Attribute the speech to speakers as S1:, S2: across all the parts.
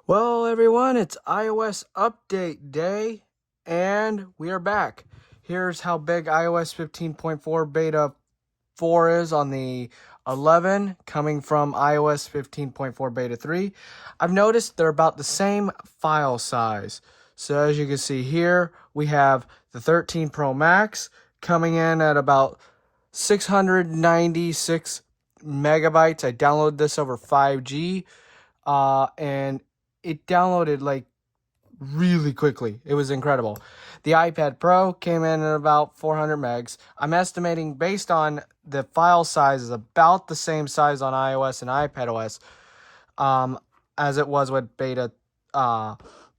S1: Well, everyone, it's iOS update day, and we are back. Here's how big iOS 15.4 beta 4 is on the 11, coming from iOS 15.4 beta 3. I've noticed they're about the same file size. So as you can see here, we have the 13 Pro Max coming in at about 696 megabytes. I downloaded this over 5G, and it downloaded like really quickly. It was incredible. The iPad Pro came in at about 400 megs. I'm estimating, based on the file size, is about the same size on iOS and iPad OS as it was with beta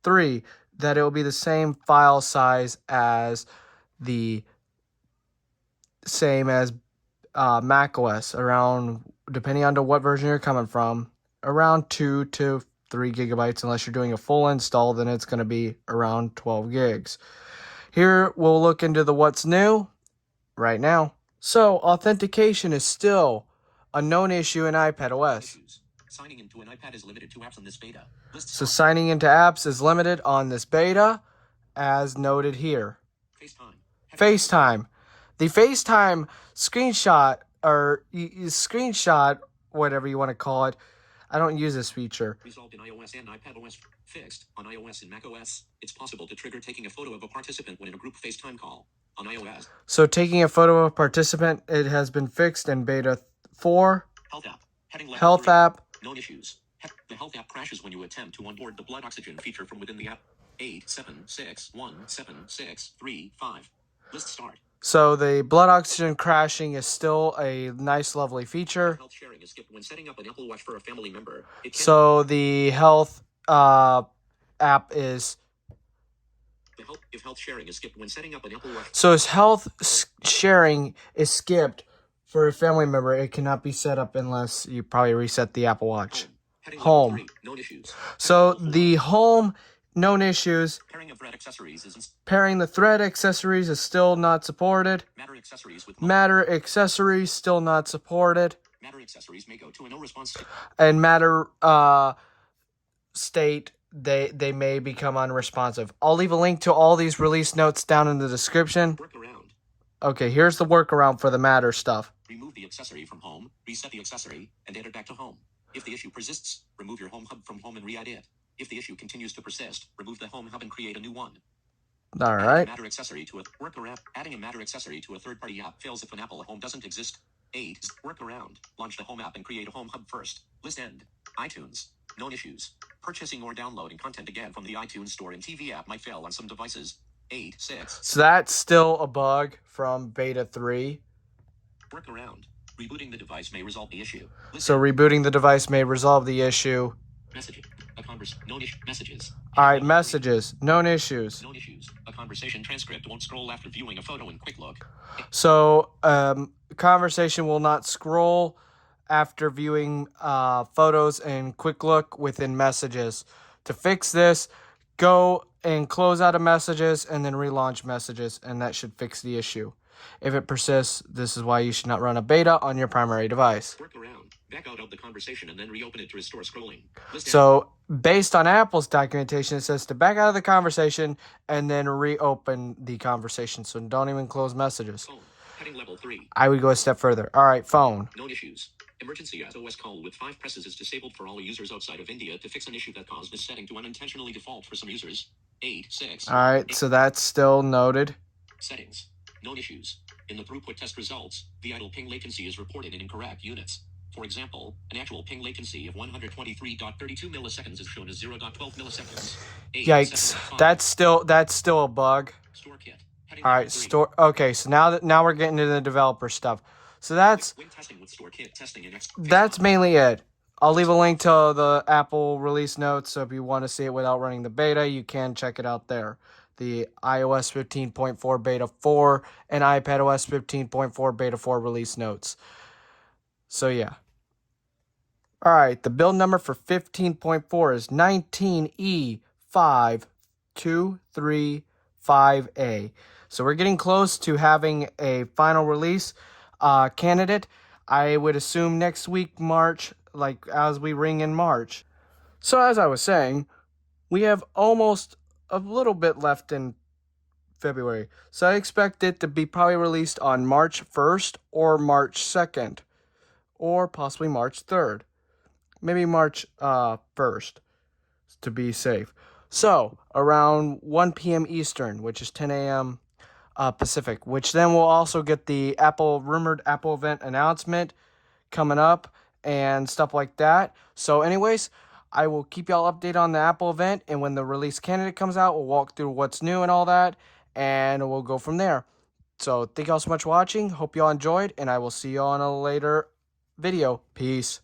S1: 3, that it will be the same file size as the same as macOS, around, depending on to what version you're coming from, around 2 to 3 gigabytes. Unless you're doing a full install, then it's going to be around 12 gigs. Here we'll look into the what's new right now. So authentication is still a known issue in iPad OS.
S2: Signing into an iPad is limited to apps on this beta.
S1: So signing into apps is limited on this beta, as noted here. FaceTime. The FaceTime screenshot, or screenshot, whatever you want to call it, I don't use this feature.
S2: Resolved in iOS and iPad OS. Fixed on iOS and macOS. It's possible to trigger taking a photo of a participant when in a group FaceTime call on iOS.
S1: So taking a photo of a participant, it has been fixed in beta 4.
S2: Health app. Heading level
S1: Health
S2: 3.
S1: app.
S2: Known issues. The health app crashes when you attempt to onboard the blood oxygen feature from within the app. 8761763 List start.
S1: So the blood oxygen crashing is still a nice, lovely feature.
S2: Health sharing is skipped when setting up an Apple Watch for a family member.
S1: So the health app is...
S2: If health sharing is skipped when setting up an Apple Watch.
S1: So as health sharing is skipped for a family member, it cannot be set up unless you probably reset the Apple Watch. Home.
S2: Known issues.
S1: So the home known issues.
S2: Pairing of thread accessories is
S1: Pairing the thread accessories is still not supported.
S2: Matter accessories with
S1: Matter accessories still not supported.
S2: Matter accessories may go to a no response state.
S1: And Matter state, they may become unresponsive. I'll leave a link to all these release notes down in the description.
S2: Workaround.
S1: Okay, here's the workaround for the Matter stuff.
S2: Remove the accessory from home, reset the accessory, and add it back to home. If the issue persists, remove your home hub from home and re-add it. If the issue continues to persist, remove the home hub and create a new one.
S1: All right.
S2: Matter accessory to a workaround. Adding a Matter accessory to a third-party app fails if an Apple Home doesn't exist. 8. Workaround. Launch the home app and create a home hub first. List end. iTunes. Known issues. Purchasing or downloading content again from the iTunes Store and TV app might fail on some devices. 8.6.
S1: So that's still a bug from beta 3.
S2: Workaround. Rebooting the device may resolve the issue.
S1: So rebooting the device may resolve the issue.
S2: Messaging. Known issue. Messages.
S1: All right, messages. Known issues.
S2: Known issues. A conversation transcript won't scroll after viewing a photo in Quick Look.
S1: So conversation will not scroll after viewing photos in Quick Look within Messages. To fix this, go and close out of Messages and then relaunch Messages, and that should fix the issue. If it persists, this is why you should not run a beta on your primary device.
S2: Workaround. Back out of the conversation and then reopen it to restore scrolling.
S1: So, based on Apple's documentation, it says to back out of the conversation and then reopen the conversation. So, don't even close Messages.
S2: Phone. Heading level 3.
S1: I would go a step further. All right, phone.
S2: Known issues. Emergency SOS call with 5 presses is disabled for all users outside of India to fix an issue that caused this setting to unintentionally default for some users. 8.6.
S1: All right, so that's still noted.
S2: Settings. Known issues. In the throughput test results, the idle ping latency is reported in incorrect units. For example, an actual ping latency of 123.32 milliseconds is shown as 0.12 milliseconds.
S1: Yikes! That's still a bug.
S2: Store kit.
S1: All right, store. Okay, so now we're getting into the developer stuff. So that's mainly it. I'll leave a link to the Apple release notes, so if you want to see it without running the beta, you can check it out there. The iOS 15.4 Beta 4 and iPadOS 15.4 Beta 4 release notes. So, yeah. All right, the build number for 15.4 is 19E5235A. So, we're getting close to having a final release candidate. I would assume next week, March, like as we ring in March. So, as I was saying, We have almost a little bit left in February. So I expect it to be probably released on March 1st or March 2nd or possibly March 3rd. Maybe March 1st to be safe. So around 1 p.m. Eastern, which is 10 a.m. Pacific, which then we'll also get the rumored Apple event announcement coming up and stuff like that. So anyways, I will keep y'all updated on the Apple event, and when the release candidate comes out, we'll walk through what's new and all that, and we'll go from there. So thank y'all so much for watching. Hope y'all enjoyed, and I will see y'all in a later video. Peace.